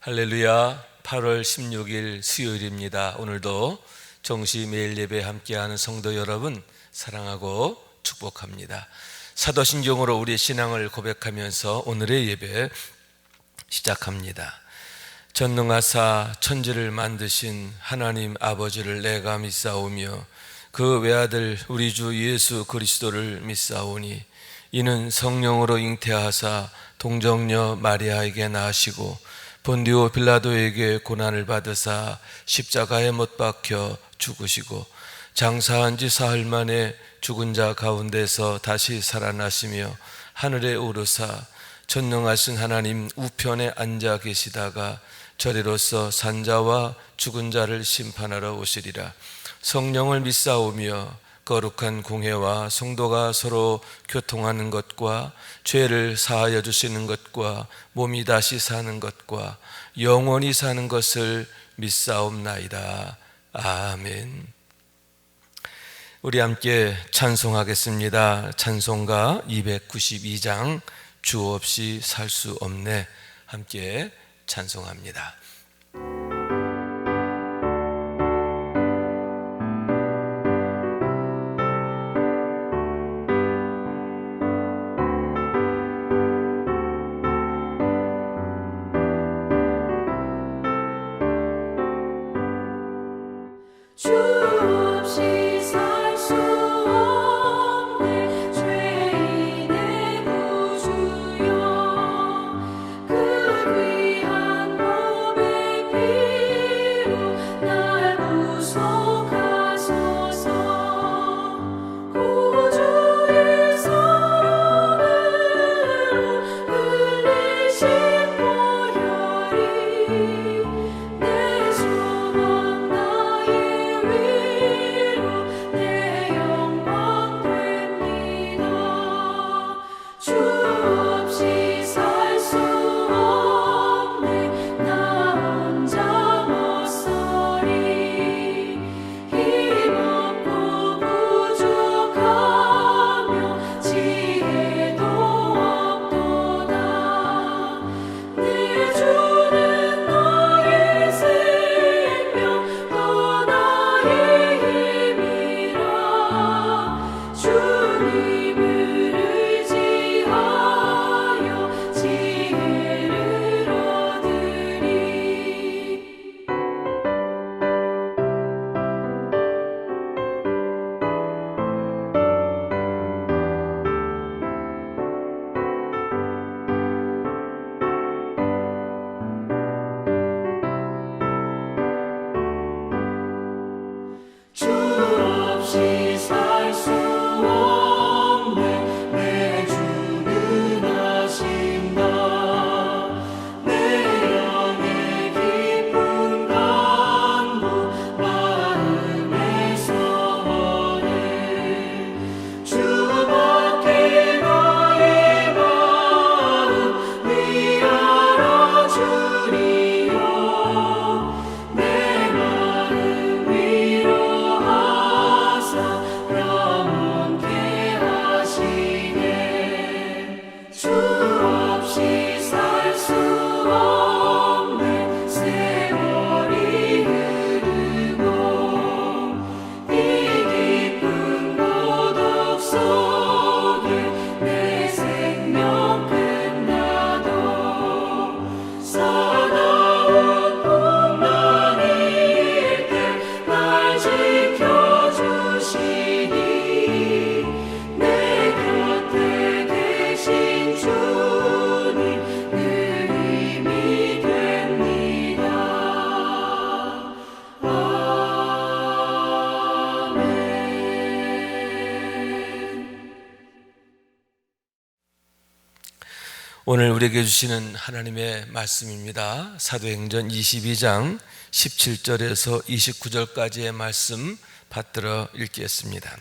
할렐루야. 8월 16일 수요일입니다. 오늘도 정시 매일 예배 함께하는 성도 여러분 사랑하고 축복합니다. 사도신경으로 우리의 신앙을 고백하면서 오늘의 예배 시작합니다. 전능하사 천지를 만드신 하나님 아버지를 내가 믿사오며 그 외아들 우리 주 예수 그리스도를 믿사오니 이는 성령으로 잉태하사 동정녀 마리아에게 나시고 본디오 빌라도에게 고난을 받으사 십자가에 못 박혀 죽으시고 장사한 지 사흘 만에 죽은 자 가운데서 다시 살아나시며 하늘에 오르사 전능하신 하나님 우편에 앉아 계시다가 저리로서 산자와 죽은 자를 심판하러 오시리라. 성령을 믿사오며 거룩한 공회와 성도가 서로 교통하는 것과 죄를 사하여 주시는 것과 몸이 다시 사는 것과 영원히 사는 것을 믿사옵나이다. 아멘. 우리 함께 찬송하겠습니다. 찬송가 292장 주 없이 살 수 없네. 함께 찬송합니다. 오늘 우리에게 주시는 하나님의 말씀입니다. 사도행전 22장 17절에서 29절까지의 말씀 받들어 읽겠습니다.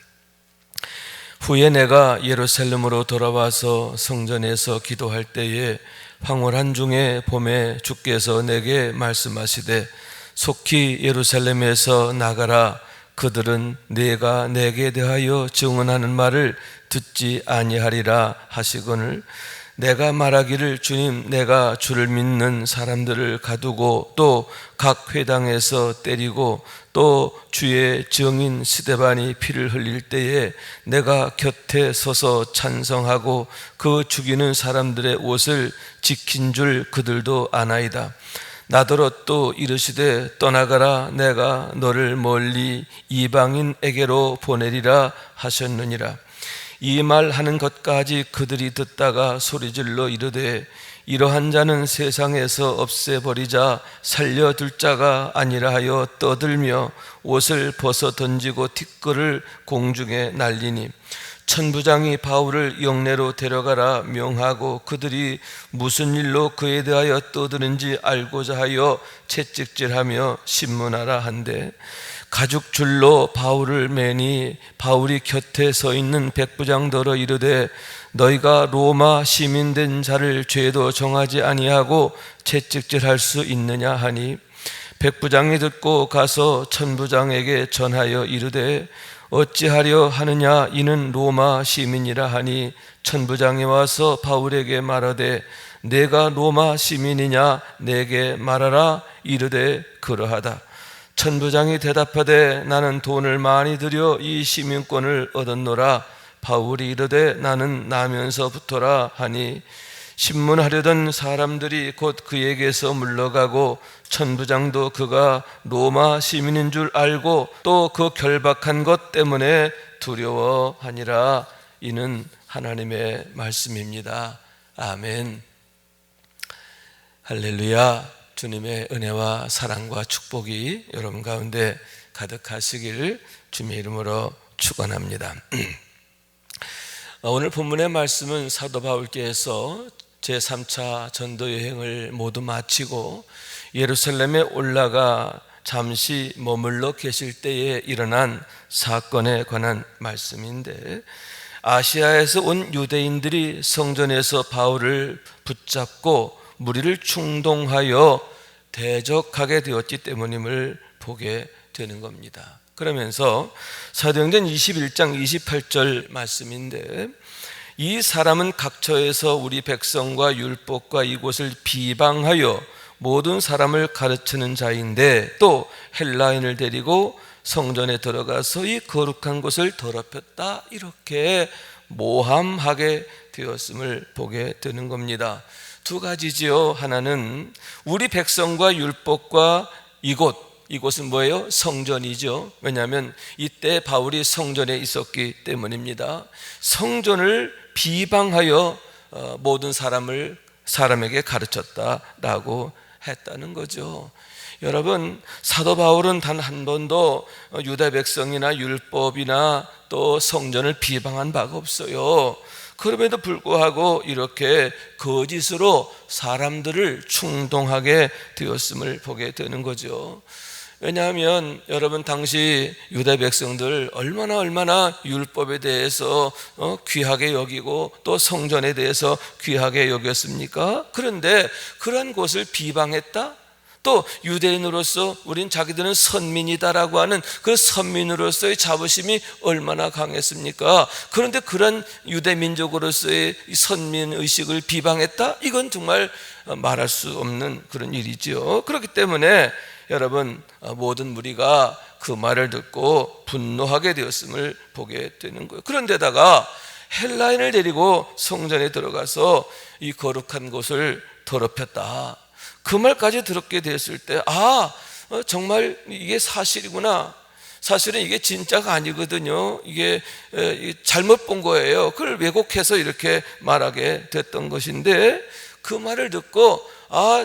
후에 내가 예루살렘으로 돌아와서 성전에서 기도할 때에 황홀한 중에 봄에 주께서 내게 말씀하시되 속히 예루살렘에서 나가라. 그들은 네가 내게 대하여 증언하는 말을 듣지 아니하리라 하시거늘 내가 말하기를 주님, 내가 주를 믿는 사람들을 가두고 또 각 회당에서 때리고 또 주의 증인 스데반이 피를 흘릴 때에 내가 곁에 서서 찬성하고 그 죽이는 사람들의 옷을 지킨 줄 그들도 아나이다. 나더러 또 이르시되 떠나가라, 내가 너를 멀리 이방인에게로 보내리라 하셨느니라. 이 말하는 것까지 그들이 듣다가 소리질러 이르되 이러한 자는 세상에서 없애버리자 살려둘 자가 아니라 하여 떠들며 옷을 벗어 던지고 티끌을 공중에 날리니 천부장이 바울을 영내로 데려가라 명하고 그들이 무슨 일로 그에 대하여 떠드는지 알고자 하여 채찍질하며 신문하라 한데 가죽줄로 바울을 매니 바울이 곁에 서 있는 백부장더러 이르되 너희가 로마 시민된 자를 죄도 정하지 아니하고 채찍질할 수 있느냐 하니 백부장이 듣고 가서 천부장에게 전하여 이르되 어찌하려 하느냐, 이는 로마 시민이라 하니 천부장이 와서 바울에게 말하되 내가 로마 시민이냐 내게 말하라. 이르되 그러하다. 천부장이 대답하되 나는 돈을 많이 들여 이 시민권을 얻었노라. 바울이 이르되 나는 나면서부터라 하니 신문하려던 사람들이 곧 그에게서 물러가고 천부장도 그가 로마 시민인 줄 알고 또 그 결박한 것 때문에 두려워하니라. 이는 하나님의 말씀입니다. 아멘. 할렐루야. 주님의 은혜와 사랑과 축복이 여러분 가운데 가득하시길 주님의 이름으로 축원합니다. 오늘 본문의 말씀은 사도 바울께서 제3차 전도 여행을 모두 마치고 예루살렘에 올라가 잠시 머물러 계실 때에 일어난 사건에 관한 말씀인데, 아시아에서 온 유대인들이 성전에서 바울을 붙잡고 무리를 충동하여 대적하게 되었기 때문임을 보게 되는 겁니다. 그러면서 사도행전 21장 28절 말씀인데, 이 사람은 각처에서 우리 백성과 율법과 이곳을 비방하여 모든 사람을 가르치는 자인데 또 헬라인을 데리고 성전에 들어가서 이 거룩한 곳을 더럽혔다, 이렇게 모함하게 되었음을 보게 되는 겁니다. 두 가지지요. 하나는 우리 백성과 율법과 이곳은 뭐예요? 성전이죠. 왜냐하면 이때 바울이 성전에 있었기 때문입니다. 성전을 비방하여 모든 사람에게 가르쳤다라고 했다는 거죠. 여러분, 사도 바울은 단 한 번도 유다 백성이나 율법이나 또 성전을 비방한 바가 없어요. 그럼에도 불구하고 이렇게 거짓으로 사람들을 충동하게 되었음을 보게 되는 거죠. 왜냐하면 여러분, 당시 유다 백성들 얼마나 율법에 대해서 귀하게 여기고 또 성전에 대해서 귀하게 여겼습니까? 그런데 그런 곳을 비방했다? 또 유대인으로서 우린 자기들은 선민이다라고 하는 그 선민으로서의 자부심이 얼마나 강했습니까? 그런데 그런 유대 민족으로서의 선민 의식을 비방했다? 이건 정말 말할 수 없는 그런 일이죠. 그렇기 때문에 여러분, 모든 무리가 그 말을 듣고 분노하게 되었음을 보게 되는 거예요. 그런데다가 헬라인을 데리고 성전에 들어가서 이 거룩한 곳을 더럽혔다, 그 말까지 들었게 됐을 때 정말 이게 사실이구나. 사실은 이게 진짜가 아니거든요. 이게 잘못 본 거예요. 그걸 왜곡해서 이렇게 말하게 됐던 것인데, 그 말을 듣고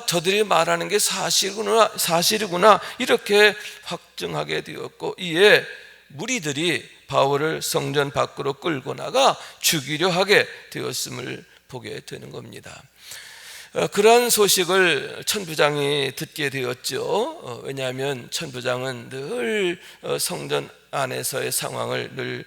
저들이 말하는 게 사실이구나 이렇게 확증하게 되었고, 이에 무리들이 바울을 성전 밖으로 끌고 나가 죽이려 하게 되었음을 보게 되는 겁니다. 그러한 소식을 천부장이 듣게 되었죠. 왜냐하면 천부장은 늘 성전 안에서의 상황을 늘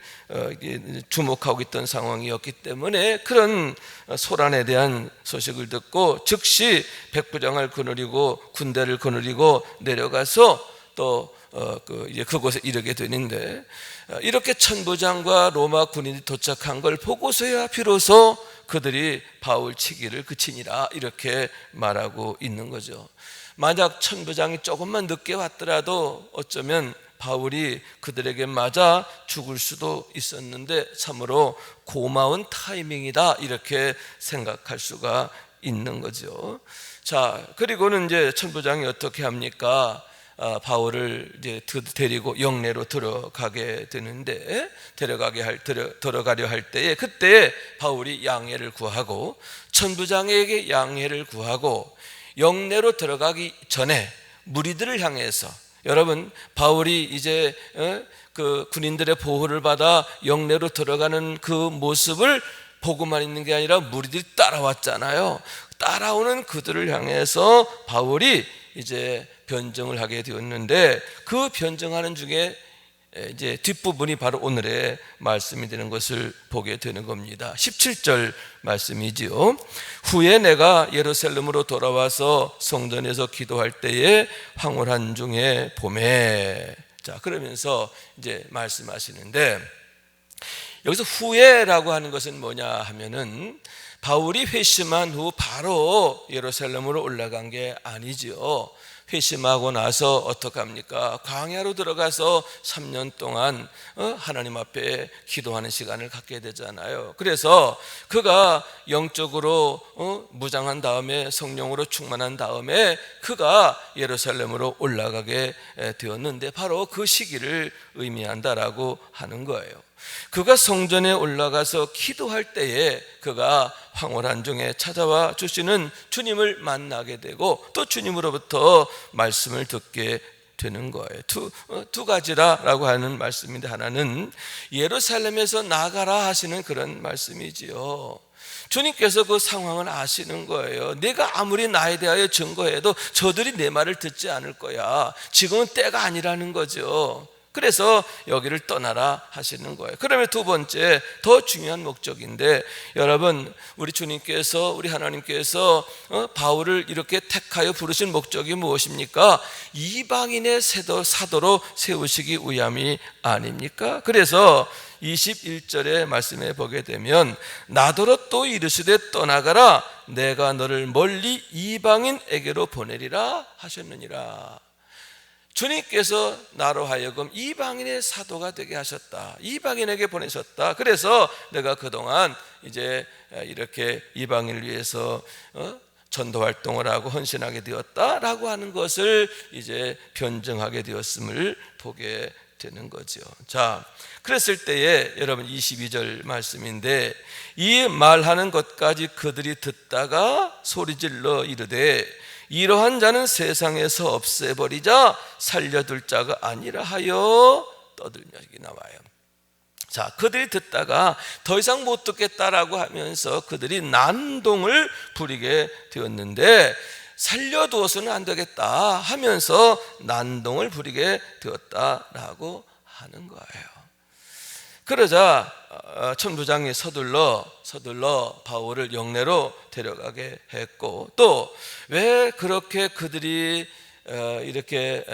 주목하고 있던 상황이었기 때문에 그런 소란에 대한 소식을 듣고 즉시 백부장을 거느리고 군대를 거느리고 내려가서 또 그곳에 이르게 되는데, 이렇게 천부장과 로마 군인이 도착한 걸 보고서야 비로소 그들이 바울 치기를 그치니라 이렇게 말하고 있는 거죠. 만약 천부장이 조금만 늦게 왔더라도 어쩌면 바울이 그들에게 맞아 죽을 수도 있었는데 참으로 고마운 타이밍이다 이렇게 생각할 수가 있는 거죠. 자, 그리고는 이제 천부장이 어떻게 합니까? 바울을 이제 데리고 영내로 들어가게 되는데 들어가려 할 때에 그때 바울이 양해를 구하고 천부장에게 양해를 구하고 영내로 들어가기 전에 무리들을 향해서 여러분 바울이 이제 그 군인들의 보호를 받아 영내로 들어가는 그 모습을 보고만 있는 게 아니라 무리들이 따라왔잖아요. 따라오는 그들을 향해서 바울이 이제 변증을 하게 되었는데 그 변증하는 중에 이제 뒷부분이 바로 오늘의 말씀이 되는 것을 보게 되는 겁니다. 17절 말씀이지요. 후에 내가 예루살렘으로 돌아와서 성전에서 기도할 때에 황홀한 중에 봄에 자 그러면서 이제 말씀하시는데 여기서 후에라고 하는 것은 뭐냐 하면은 바울이 회심한 후 바로 예루살렘으로 올라간 게 아니죠. 회심하고 나서 어떻게 합니까? 광야로 들어가서 3년 동안 하나님 앞에 기도하는 시간을 갖게 되잖아요. 그래서 그가 영적으로 무장한 다음에 성령으로 충만한 다음에 그가 예루살렘으로 올라가게 되었는데 바로 그 시기를 의미한다라고 하는 거예요. 그가 성전에 올라가서 기도할 때에 그가 황홀한 중에 찾아와 주시는 주님을 만나게 되고 또 주님으로부터 말씀을 듣게 되는 거예요. 두 가지라고 하는 말씀인데 하나는 예루살렘에서 나가라 하시는 그런 말씀이지요. 주님께서 그 상황을 아시는 거예요. 내가 아무리 나에 대하여 증거해도 저들이 내 말을 듣지 않을 거야. 지금은 때가 아니라는 거죠. 그래서 여기를 떠나라 하시는 거예요. 그러면 두 번째 더 중요한 목적인데 여러분 우리 주님께서 우리 하나님께서 바울을 이렇게 택하여 부르신 목적이 무엇입니까? 이방인의 사도로 세우시기 위함이 아닙니까? 그래서 21절의 말씀에 보게 되면 나더러 또 이르시되 떠나가라 내가 너를 멀리 이방인에게로 보내리라 하셨느니라. 주님께서 나로 하여금 이방인의 사도가 되게 하셨다. 이방인에게 보내셨다. 그래서 내가 그동안 이제 이렇게 이방인을 위해서 전도 활동을 하고 헌신하게 되었다라고 하는 것을 이제 변증하게 되었음을 보게 되는 거죠. 자, 그랬을 때에 여러분 22절 말씀인데 이 말하는 것까지 그들이 듣다가 소리질러 이르되 이러한 자는 세상에서 없애버리자 살려둘 자가 아니라 하여 떠들며 여기 나와요. 자, 그들이 듣다가 더 이상 못 듣겠다라고 하면서 그들이 난동을 부리게 되었는데 살려두어서는 안 되겠다 하면서 난동을 부리게 되었다라고 하는 거예요. 그러자 천부장이 서둘러 바울을 영내로 데려가게 했고 또 왜 그렇게 그들이 이렇게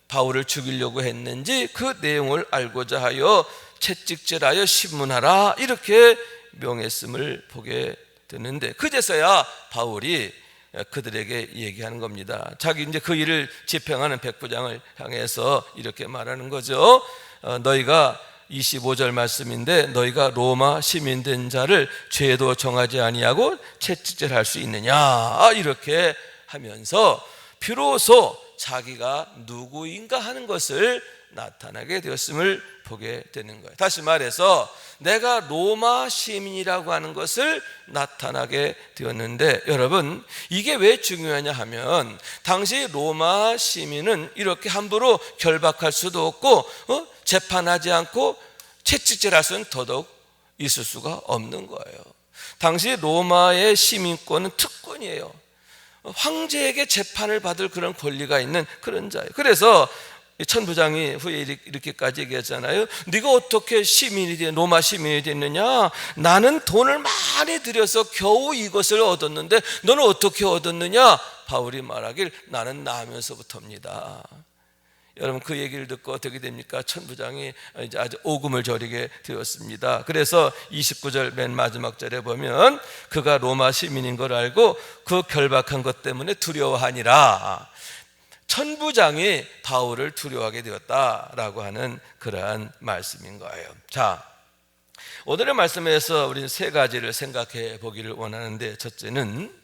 바울을 죽이려고 했는지 그 내용을 알고자 하여 채찍질하여 신문하라 이렇게 명했음을 보게 되는데 그제서야 바울이 그들에게 얘기하는 겁니다. 자기 이제 그 일을 집행하는 백부장을 향해서 이렇게 말하는 거죠. 너희가 25절 말씀인데 너희가 로마 시민된 자를 죄도 정하지 아니하고 채찍질할 수 있느냐 이렇게 하면서 비로소 자기가 누구인가 하는 것을 나타나게 되었음을 보게 되는 거예요. 다시 말해서 내가 로마 시민이라고 하는 것을 나타나게 되었는데 여러분 이게 왜 중요하냐 하면 당시 로마 시민은 이렇게 함부로 결박할 수도 없고 재판하지 않고 채찍질할 수는 더더욱 있을 수가 없는 거예요. 당시 로마의 시민권은 특권이에요. 황제에게 재판을 받을 그런 권리가 있는 그런 자예요. 그래서 천부장이 후에 이렇게까지 얘기했잖아요. 네가 어떻게 로마 시민이 됐느냐? 나는 돈을 많이 들여서 겨우 이것을 얻었는데 너는 어떻게 얻었느냐? 바울이 말하길 나는 나면서부터입니다. 여러분 그 얘기를 듣고 어떻게 됩니까? 천부장이 이제 아주 오금을 저리게 되었습니다. 그래서 29절 맨 마지막 절에 보면 그가 로마 시민인 걸 알고 그 결박한 것 때문에 두려워하니라. 천부장이 바울을 두려워하게 되었다라고 하는 그러한 말씀인 거예요. 자, 오늘의 말씀에서 우리는 세 가지를 생각해 보기를 원하는데, 첫째는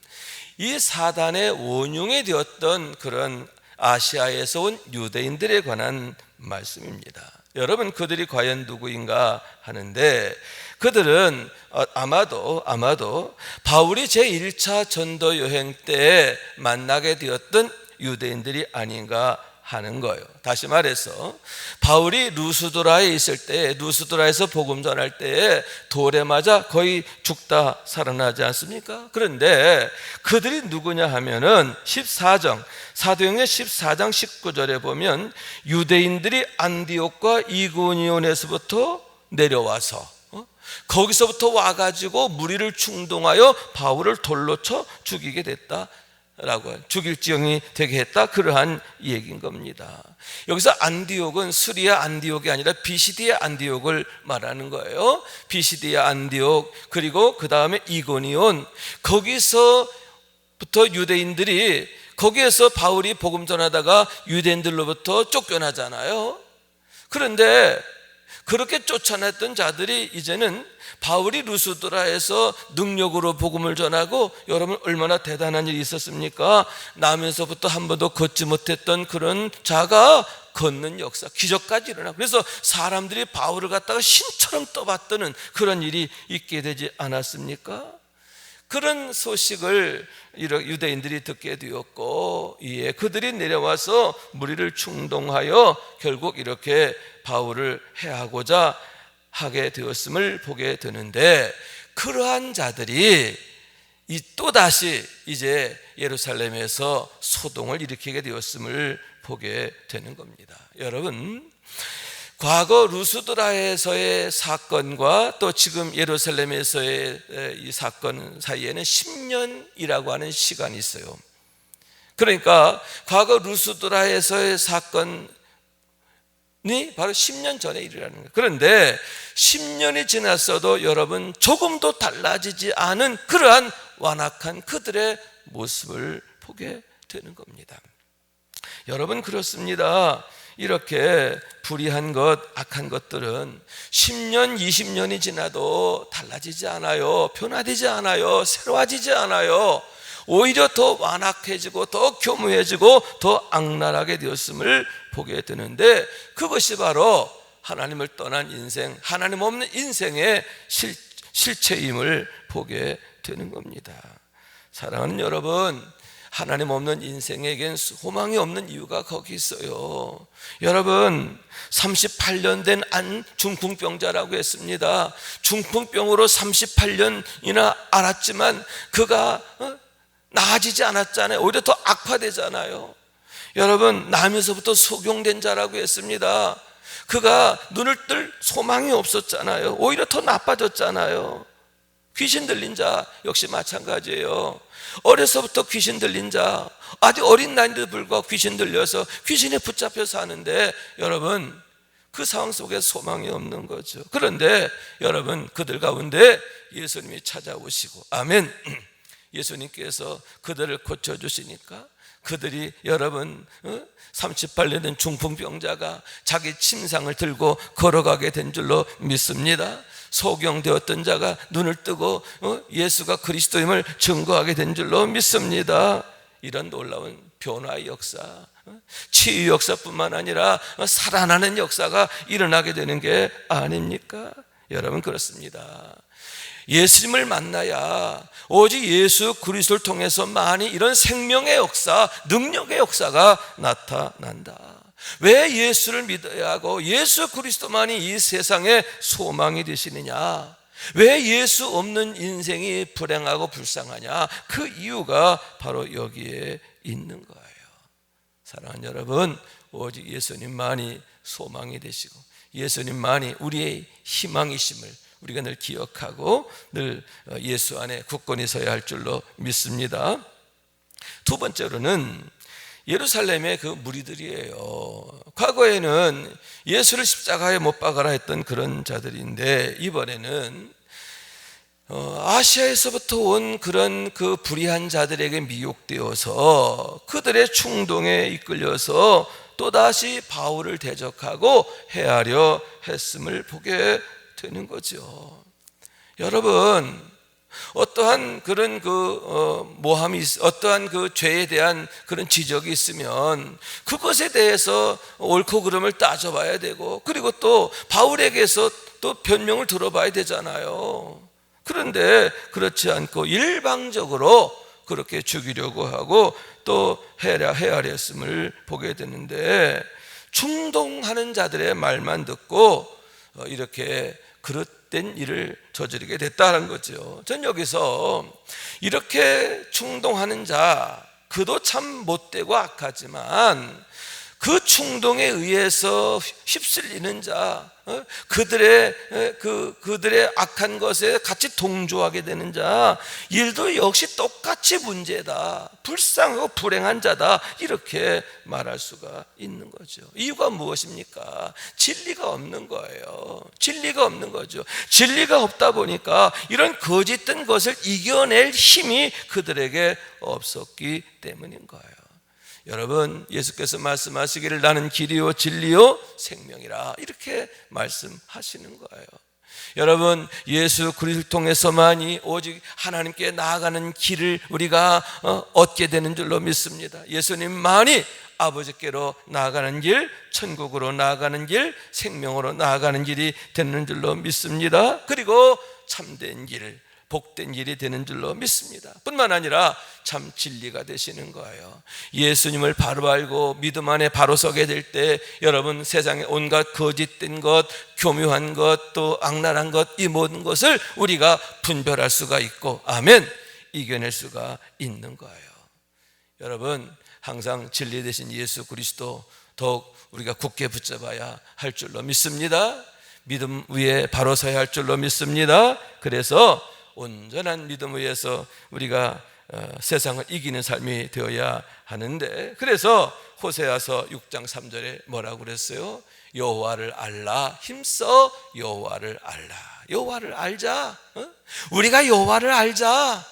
이 사단의 원흉이 되었던 그런 아시아에서 온 유대인들에 관한 말씀입니다. 여러분, 그들이 과연 누구인가 하는데, 그들은 아마도 바울이 제1차 전도 여행 때 만나게 되었던 유대인들이 아닌가 하는 거예요. 다시 말해서 바울이 루스드라에 있을 때, 루스드라에서 복음 전할 때 돌에 맞아 거의 죽다 살아나지 않습니까? 그런데 그들이 누구냐 하면은 14장 사도행전 14장 19절에 보면 유대인들이 안디옥과 이고니온에서부터 내려와서 거기서부터 와가지고 무리를 충동하여 바울을 돌로 쳐 죽이게 됐다 라고, 죽일지경이 되게 했다, 그러한 얘기인 겁니다. 여기서 안디옥은 수리아 안디옥이 아니라 비시디아 안디옥을 말하는 거예요. 비시디아 안디옥, 그리고 그 다음에 이고니온, 거기서부터 유대인들이, 거기에서 바울이 복음 전하다가 유대인들로부터 쫓겨나잖아요. 그런데 그렇게 쫓아냈던 자들이 이제는 바울이 루스드라에서 능력으로 복음을 전하고, 여러분 얼마나 대단한 일이 있었습니까? 남에서부터 한 번도 걷지 못했던 그런 자가 걷는 역사, 기적까지 일어나고, 그래서 사람들이 바울을 갖다가 신처럼 떠받드는 그런 일이 있게 되지 않았습니까? 그런 소식을 유대인들이 듣게 되었고, 이에 그들이 내려와서 무리를 충동하여 결국 이렇게 바울을 해하고자 하게 되었음을 보게 되는데, 그러한 자들이 또다시 이제 예루살렘에서 소동을 일으키게 되었음을 보게 되는 겁니다. 여러분, 과거 루스드라에서의 사건과 또 지금 예루살렘에서의 이 사건 사이에는 10년이라고 하는 시간이 있어요. 그러니까 과거 루스드라에서의 사건이 바로 10년 전에 일이라는 거예요. 그런데 10년이 지났어도 여러분 조금도 달라지지 않은 그러한 완악한 그들의 모습을 보게 되는 겁니다. 여러분, 그렇습니다. 이렇게 불의한 것, 악한 것들은 10년, 20년이 지나도 달라지지 않아요. 변화되지 않아요. 새로워지지 않아요. 오히려 더 완악해지고 더 교묘해지고 더 악랄하게 되었음을 보게 되는데, 그것이 바로 하나님을 떠난 인생, 하나님 없는 인생의 실체임을 보게 되는 겁니다. 사랑하는 여러분, 하나님 없는 인생에겐 소망이 없는 이유가 거기 있어요. 여러분, 38년 된 안 중풍병자라고 했습니다. 중풍병으로 38년이나 앓았지만 그가 나아지지 않았잖아요. 오히려 더 악화되잖아요. 여러분, 남에서부터 속용된 자라고 했습니다. 그가 눈을 뜰 소망이 없었잖아요. 오히려 더 나빠졌잖아요. 귀신 들린 자 역시 마찬가지예요. 어려서부터 귀신 들린 자, 아주 어린 나이인데도 불구하고 귀신 들려서 귀신에 붙잡혀 사는데, 여러분 그 상황 속에 소망이 없는 거죠. 그런데 여러분, 그들 가운데 예수님이 찾아오시고, 아멘, 예수님께서 그들을 고쳐주시니까 그들이, 여러분 38년 된 중풍병자가 자기 침상을 들고 걸어가게 된 줄로 믿습니다. 소경되었던 자가 눈을 뜨고 예수가 그리스도임을 증거하게 된 줄로 믿습니다. 이런 놀라운 변화의 역사, 치유 역사뿐만 아니라 살아나는 역사가 일어나게 되는 게 아닙니까? 여러분, 그렇습니다. 예수님을 만나야 오직 예수 그리스도를 통해서만이 이런 생명의 역사, 능력의 역사가 나타난다. 왜 예수를 믿어야 하고 예수 그리스도만이 이 세상의 소망이 되시느냐? 왜 예수 없는 인생이 불행하고 불쌍하냐? 그 이유가 바로 여기에 있는 거예요. 사랑하는 여러분, 오직 예수님만이 소망이 되시고 예수님만이 우리의 희망이심을 우리가 늘 기억하고 늘 예수 안에 굳건히 서야 할 줄로 믿습니다. 두 번째로는 예루살렘의 그 무리들이에요. 과거에는 예수를 십자가에 못 박아라 했던 그런 자들인데, 이번에는 아시아에서부터 온 그런 그 불의한 자들에게 미혹되어서 그들의 충동에 이끌려서 또다시 바울을 대적하고 해하려 했음을 보게 되는 거죠. 여러분, 어떠한 그런 모함이, 어떠한 그 죄에 대한 그런 지적이 있으면 그것에 대해서 옳고 그름을 따져봐야 되고, 그리고 또 바울에게서 또 변명을 들어봐야 되잖아요. 그런데 그렇지 않고 일방적으로 그렇게 죽이려고 하고 또 해하려 했음을 보게 되는데, 충동하는 자들의 말만 듣고 이렇게 그릇된 일을 저지르게 됐다는 거죠. 전 여기서 이렇게 충동하는 자, 그도 참 못되고 악하지만 그 충동에 의해서 휩쓸리는 자, 그들의 악한 것에 같이 동조하게 되는 자, 일도 역시 똑같이 문제다, 불쌍하고 불행한 자다, 이렇게 말할 수가 있는 거죠. 이유가 무엇입니까? 진리가 없는 거예요. 진리가 없는 거죠. 진리가 없다 보니까 이런 거짓된 것을 이겨낼 힘이 그들에게 없었기 때문인 거예요. 여러분, 예수께서 말씀하시기를 나는 길이요 진리요 생명이라, 이렇게 말씀하시는 거예요. 여러분, 예수 그리스도를 통해서만이 오직 하나님께 나아가는 길을 우리가 얻게 되는 줄로 믿습니다. 예수님만이 아버지께로 나아가는 길, 천국으로 나아가는 길, 생명으로 나아가는 길이 되는 줄로 믿습니다. 그리고 참된 길, 복된 일이 되는 줄로 믿습니다. 뿐만 아니라 참 진리가 되시는 거예요. 예수님을 바로 알고 믿음 안에 바로 서게 될 때, 여러분, 세상에 온갖 거짓된 것, 교묘한 것, 또 악랄한 것, 이 모든 것을 우리가 분별할 수가 있고, 아멘, 이겨낼 수가 있는 거예요. 여러분, 항상 진리 되신 예수 그리스도 더욱 우리가 굳게 붙잡아야 할 줄로 믿습니다. 믿음 위에 바로 서야 할 줄로 믿습니다. 그래서 온전한 믿음 위에서 우리가 세상을 이기는 삶이 되어야 하는데, 그래서 호세아서 6장 3절에 뭐라고 그랬어요? 여호와를 알라, 힘써 여호와를 알라. 여호와를 알자. 우리가 여호와를 알자.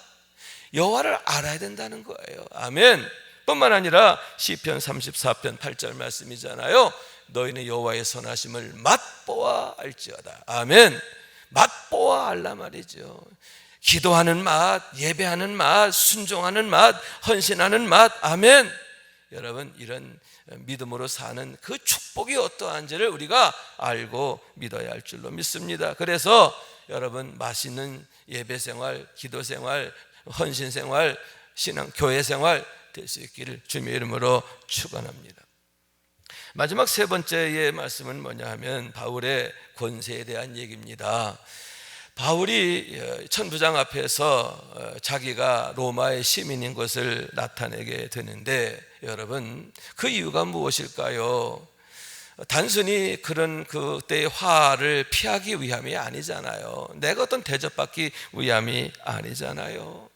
여호와를 알아야 된다는 거예요. 아멘. 뿐만 아니라 시편 34편 8절 말씀이잖아요. 너희는 여호와의 선하심을 맛보아 알지어다. 아멘. 맛보아 알라 말이죠. 기도하는 맛, 예배하는 맛, 순종하는 맛, 헌신하는 맛. 아멘. 여러분, 이런 믿음으로 사는 그 축복이 어떠한지를 우리가 알고 믿어야 할 줄로 믿습니다. 그래서 여러분, 맛있는 예배 생활, 기도 생활, 헌신 생활, 신앙, 교회 생활 될 수 있기를 주님의 이름으로 축원합니다. 마지막 세 번째의 말씀은 뭐냐 하면 바울의 권세에 대한 얘기입니다. 바울이 천부장 앞에서 자기가 로마의 시민인 것을 나타내게 되는데, 여러분, 그 이유가 무엇일까요? 단순히 그런 그때의 화를 피하기 위함이 아니잖아요. 내가 어떤 대접받기 위함이 아니잖아요.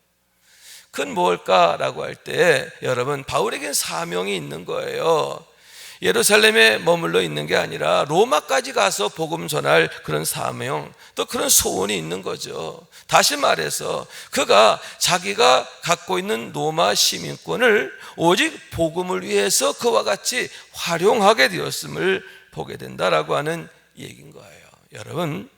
그건 뭘까라고 할 때, 여러분, 바울에겐 사명이 있는 거예요. 예루살렘에 머물러 있는 게 아니라 로마까지 가서 복음 전할 그런 사명, 또 그런 소원이 있는 거죠. 다시 말해서 그가 자기가 갖고 있는 로마 시민권을 오직 복음을 위해서 그와 같이 활용하게 되었음을 보게 된다라고 하는 얘기인 거예요. 여러분,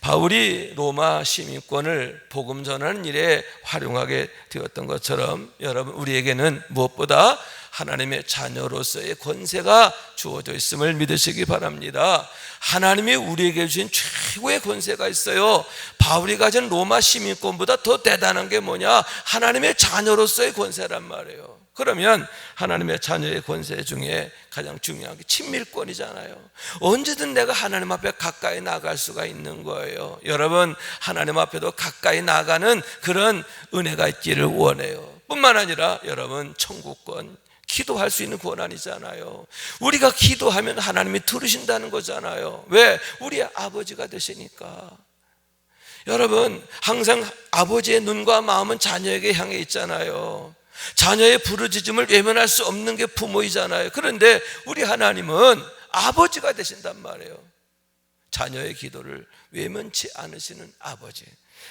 바울이 로마 시민권을 복음 전하는 일에 활용하게 되었던 것처럼, 여러분, 우리에게는 무엇보다 하나님의 자녀로서의 권세가 주어져 있음을 믿으시기 바랍니다. 하나님이 우리에게 주신 최고의 권세가 있어요. 바울이 가진 로마 시민권보다 더 대단한 게 뭐냐? 하나님의 자녀로서의 권세란 말이에요. 그러면 하나님의 자녀의 권세 중에 가장 중요한 게 친밀권이잖아요. 언제든 내가 하나님 앞에 가까이 나갈 수가 있는 거예요. 여러분, 하나님 앞에도 가까이 나가는 그런 은혜가 있기를 원해요. 뿐만 아니라 여러분, 천국권, 기도할 수 있는 권한이잖아요. 우리가 기도하면 하나님이 들으신다는 거잖아요. 왜? 우리의 아버지가 되시니까. 여러분, 항상 아버지의 눈과 마음은 자녀에게 향해 있잖아요. 자녀의 부르짖음을 외면할 수 없는 게 부모이잖아요. 그런데 우리 하나님은 아버지가 되신단 말이에요. 자녀의 기도를 외면치 않으시는 아버지.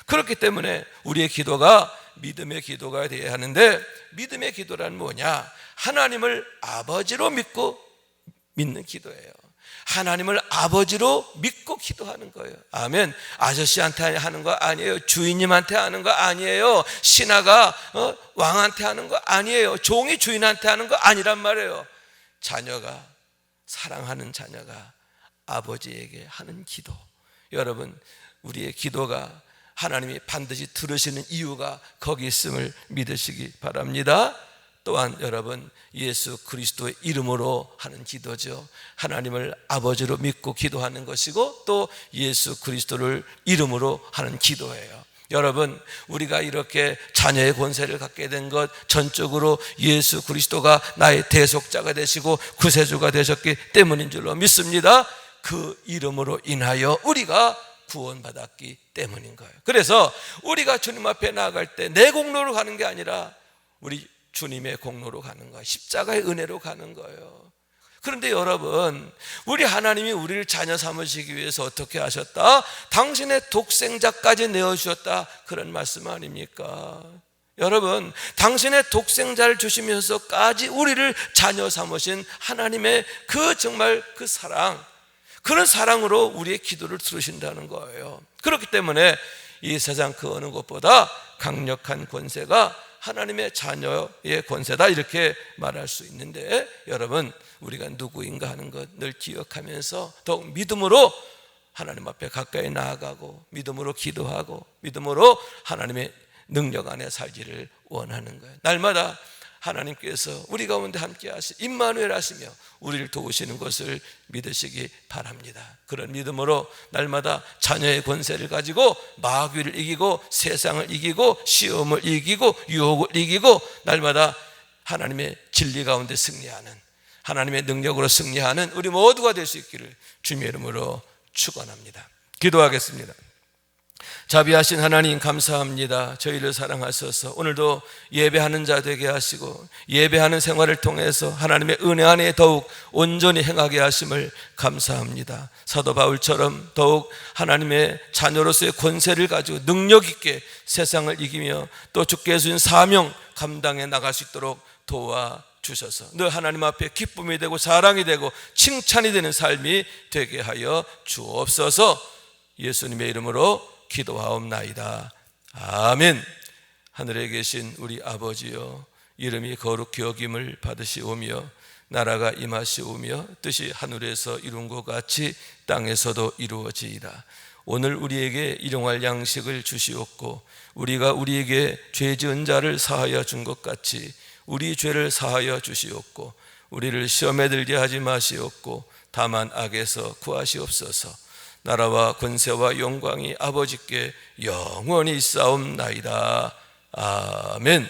그렇기 때문에 우리의 기도가 믿음의 기도가 되어야 하는데, 믿음의 기도란 뭐냐? 하나님을 아버지로 믿는 기도예요. 하나님을 아버지로 믿고 기도하는 거예요. 아멘. 아저씨한테 하는 거 아니에요. 주인님한테 하는 거 아니에요. 신하가 왕한테 하는 거 아니에요. 종이 주인한테 하는 거 아니란 말이에요. 자녀가, 사랑하는 자녀가 아버지에게 하는 기도. 여러분, 우리의 기도가 하나님이 반드시 들으시는 이유가 거기 있음을 믿으시기 바랍니다. 또한 여러분, 예수 그리스도의 이름으로 하는 기도죠. 하나님을 아버지로 믿고 기도하는 것이고, 또 예수 그리스도를 이름으로 하는 기도예요. 여러분, 우리가 이렇게 자녀의 권세를 갖게 된 것 전적으로 예수 그리스도가 나의 대속자가 되시고 구세주가 되셨기 때문인 줄로 믿습니다. 그 이름으로 인하여 우리가 구원받았기 때문인 거예요. 그래서 우리가 주님 앞에 나아갈 때 내 공로로 가는 게 아니라 우리 주님의 공로로 가는 거예요. 십자가의 은혜로 가는 거예요. 그런데 여러분, 우리 하나님이 우리를 자녀 삼으시기 위해서 어떻게 하셨다? 당신의 독생자까지 내어주셨다, 그런 말씀 아닙니까? 여러분, 당신의 독생자를 주시면서까지 우리를 자녀 삼으신 하나님의 정말 그 사랑, 그런 사랑으로 우리의 기도를 들으신다는 거예요. 그렇기 때문에 이 세상 그 어느 것보다 강력한 권세가 하나님의 자녀의 권세다, 이렇게 말할 수 있는데, 여러분, 우리가 누구인가 하는 것 늘 기억하면서 더욱 믿음으로 하나님 앞에 가까이 나아가고, 믿음으로 기도하고, 믿음으로 하나님의 능력 안에 살기를 원하는 거예요. 날마다 하나님께서 우리 가운데 함께 임마누엘 하시며 우리를 도우시는 것을 믿으시기 바랍니다. 그런 믿음으로 날마다 자녀의 권세를 가지고 마귀를 이기고 세상을 이기고 시험을 이기고 유혹을 이기고 날마다 하나님의 진리 가운데 승리하는, 하나님의 능력으로 승리하는 우리 모두가 될 수 있기를 주님의 이름으로 축원합니다. 기도하겠습니다. 자비하신 하나님, 감사합니다. 저희를 사랑하셔서 오늘도 예배하는 자 되게 하시고 예배하는 생활을 통해서 하나님의 은혜 안에 더욱 온전히 행하게 하심을 감사합니다. 사도 바울처럼 더욱 하나님의 자녀로서의 권세를 가지고 능력 있게 세상을 이기며 또 주께 주신 사명 감당해 나갈 수 있도록 도와주셔서 늘 하나님 앞에 기쁨이 되고 사랑이 되고 칭찬이 되는 삶이 되게 하여 주옵소서. 예수님의 이름으로 기도하옵나이다. 아멘. 하늘에 계신 우리 아버지여, 이름이 거룩히 여김을 받으시오며 나라가 임하시오며 뜻이 하늘에서 이룬 것 같이 땅에서도 이루어지이다. 오늘 우리에게 일용할 양식을 주시옵고 우리가 우리에게 죄 지은 자를 사하여 준 것 같이 우리 죄를 사하여 주시옵고 우리를 시험에 들게 하지 마시옵고 다만 악에서 구하시옵소서. 나라와 권세와 영광이 아버지께 영원히 있사옵나이다. 아멘.